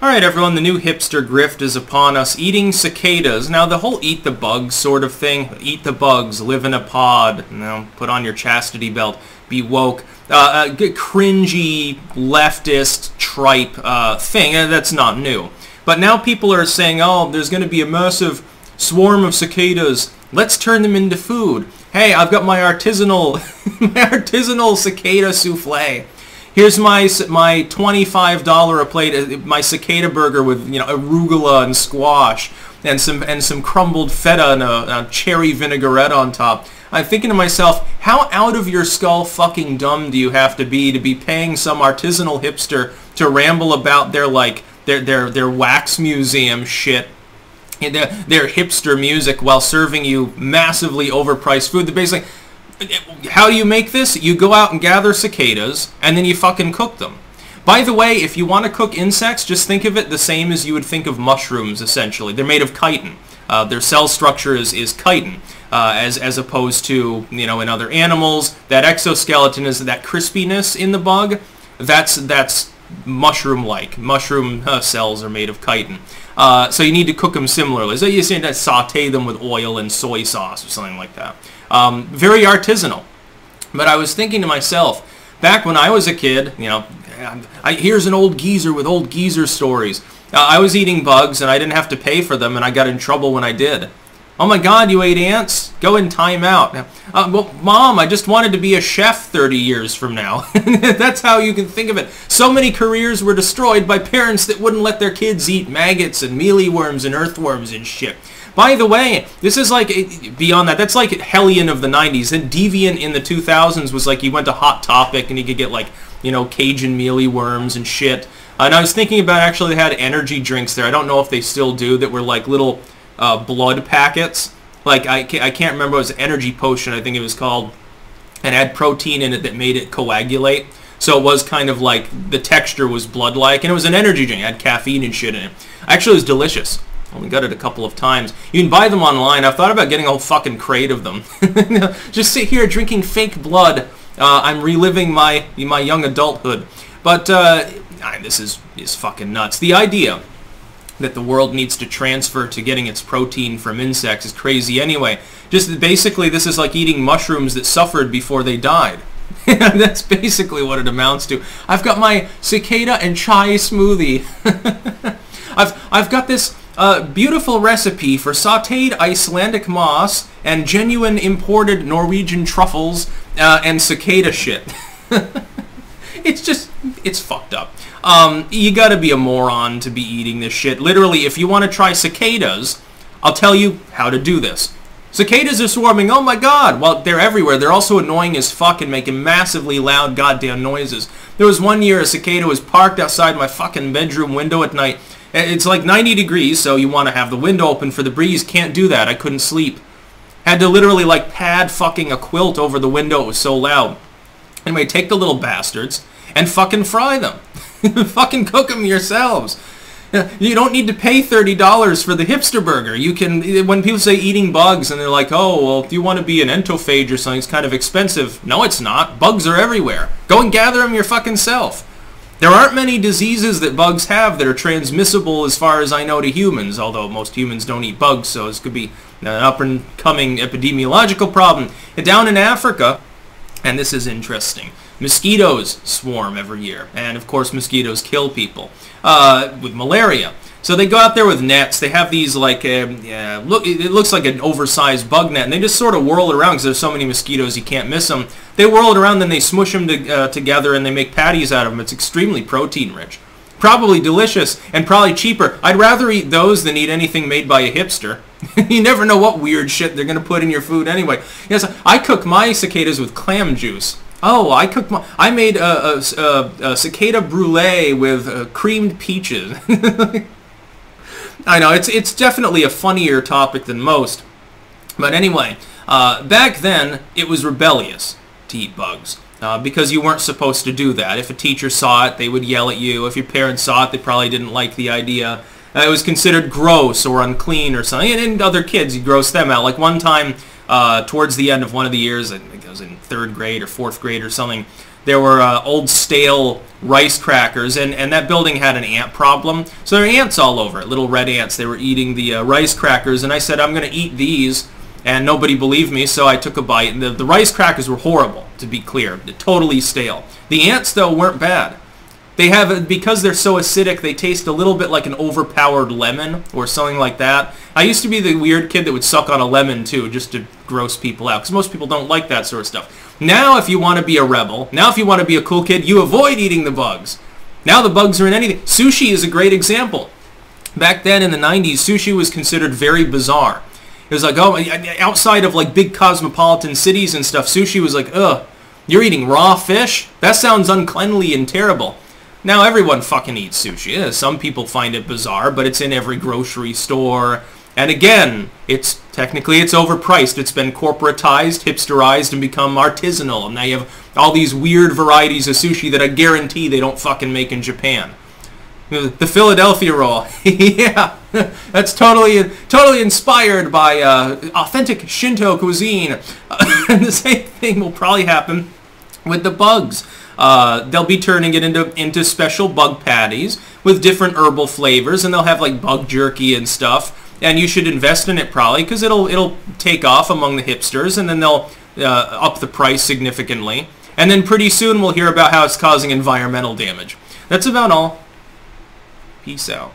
Alright everyone, the new hipster grift is upon us, eating cicadas. Now the whole eat the bugs sort of thing, eat the bugs, live in a pod, put on your chastity belt, be woke, cringy, leftist, tripe thing, that's not new. But now people are saying, oh, there's going to be a massive swarm of cicadas, let's turn them into food. Hey, I've got my artisanal, cicada souffle. Here's my $25 a plate, my cicada burger with arugula and squash and some crumbled feta and a cherry vinaigrette on top. I'm thinking to myself, how out of your skull fucking dumb do you have to be paying some artisanal hipster to ramble about their wax museum shit, their hipster music, while serving you massively overpriced food that basically. How do you make this? You go out and gather cicadas, and then you fucking cook them. By the way, if you want to cook insects, just think of it the same as you would think of mushrooms, essentially. They're made of chitin. Their cell structure is chitin, as opposed to, in other animals. That exoskeleton is that crispiness in the bug. That's mushroom-like. Mushroom cells are made of chitin. So you need to cook them similarly. So you need to saute them with oil and soy sauce or something like that. Very artisanal. But I was thinking to myself, back when I was a kid, here's an old geezer with old geezer stories. I was eating bugs and I didn't have to pay for them, and I got in trouble when I did. Oh my God, you ate ants? Go in time out. Well, Mom, I just wanted to be a chef 30 years from now. That's how you can think of it. So many careers were destroyed by parents that wouldn't let their kids eat maggots and mealyworms and earthworms and shit. By the way, this is like, beyond that, that's like Hellion of the 90s. And Deviant in the 2000s was like, you went to Hot Topic and you could get like, Cajun mealyworms and shit. And I was thinking about, actually, they had energy drinks there. I don't know if they still do, that were like little blood packets. Like, I can't remember, it was Energy Potion, I think it was called. And had protein in it that made it coagulate. So it was kind of like, the texture was blood-like. And it was an energy drink. It had caffeine and shit in it. Actually, it was delicious. Only got it a couple of times. You can buy them online. I've thought about getting a whole fucking crate of them. Just sit here drinking fake blood. I'm reliving my young adulthood. But this is fucking nuts. The idea that the world needs to transfer to getting its protein from insects is crazy anyway. Just basically, this is like eating mushrooms that suffered before they died. That's basically what it amounts to. I've got my cicada and chai smoothie. I've got this beautiful recipe for sautéed Icelandic moss and genuine imported Norwegian truffles and cicada shit. It's fucked up. You gotta be a moron to be eating this shit. Literally, if you want to try cicadas, I'll tell you how to do this. Cicadas are swarming, oh my God! Well, they're everywhere. They're also annoying as fuck and making massively loud goddamn noises. There was one year a cicada was parked outside my fucking bedroom window at night. It's like 90 degrees, so you want to have the window open for the breeze. Can't do that. I couldn't sleep. Had to literally like pad fucking a quilt over the window. It was so loud. Anyway, take the little bastards and fucking fry them. Fucking cook them yourselves. You don't need to pay $30 for the hipster burger. You can, when people say eating bugs and they're like, oh, well, if you want to be an entophage or something, it's kind of expensive. No, it's not. Bugs are everywhere. Go and gather them your fucking self. There aren't many diseases that bugs have that are transmissible as far as I know to humans, although most humans don't eat bugs, so this could be an up-and-coming epidemiological problem. And down in Africa, and this is interesting, mosquitoes swarm every year, and of course mosquitoes kill people with malaria. So they go out there with nets. They have these like, it looks like an oversized bug net, and they just sort of whirl it around because there's so many mosquitoes you can't miss them. They whirl it around, then they smush them together, and they make patties out of them. It's extremely protein rich. Probably delicious, and probably cheaper. I'd rather eat those than eat anything made by a hipster. You never know what weird shit they're going to put in your food anyway. Yes, I cook my cicadas with clam juice. Oh, I made a cicada brulee with creamed peaches. I know, it's definitely a funnier topic than most. But anyway, back then, it was rebellious to eat bugs. Because you weren't supposed to do that. If a teacher saw it, they would yell at you. If your parents saw it, they probably didn't like the idea. It was considered gross or unclean or something. And other kids, you gross them out. Like one time, towards the end of one of the years, I think I was in 3rd grade or 4th grade or something, there were old stale rice crackers, and that building had an ant problem. So there were ants all over it, little red ants. They were eating the rice crackers, and I said, I'm going to eat these, and nobody believed me, so I took a bite. And the rice crackers were horrible, to be clear, totally stale. The ants, though, weren't bad. They have, because they're so acidic, they taste a little bit like an overpowered lemon or something like that. I used to be the weird kid that would suck on a lemon, too, just to gross people out, because most people don't like that sort of stuff. Now, if you want to be a rebel, now if you want to be a cool kid, you avoid eating the bugs. Now the bugs are in anything. Sushi is a great example. Back then in the 90s, sushi was considered very bizarre. It was like, oh, outside of like big cosmopolitan cities and stuff, sushi was like, ugh, you're eating raw fish? That sounds uncleanly and terrible. Now everyone fucking eats sushi. Yeah, some people find it bizarre, but it's in every grocery store. And again, it's overpriced. It's been corporatized, hipsterized, and become artisanal. And now you have all these weird varieties of sushi that I guarantee they don't fucking make in Japan. The Philadelphia roll. Yeah, that's totally inspired by authentic Shinto cuisine. And the same thing will probably happen with the bugs. They'll be turning it into special bug patties with different herbal flavors, and they'll have like bug jerky and stuff. And you should invest in it probably because it'll take off among the hipsters, and then they'll up the price significantly. And then pretty soon we'll hear about how it's causing environmental damage. That's about all. Peace out.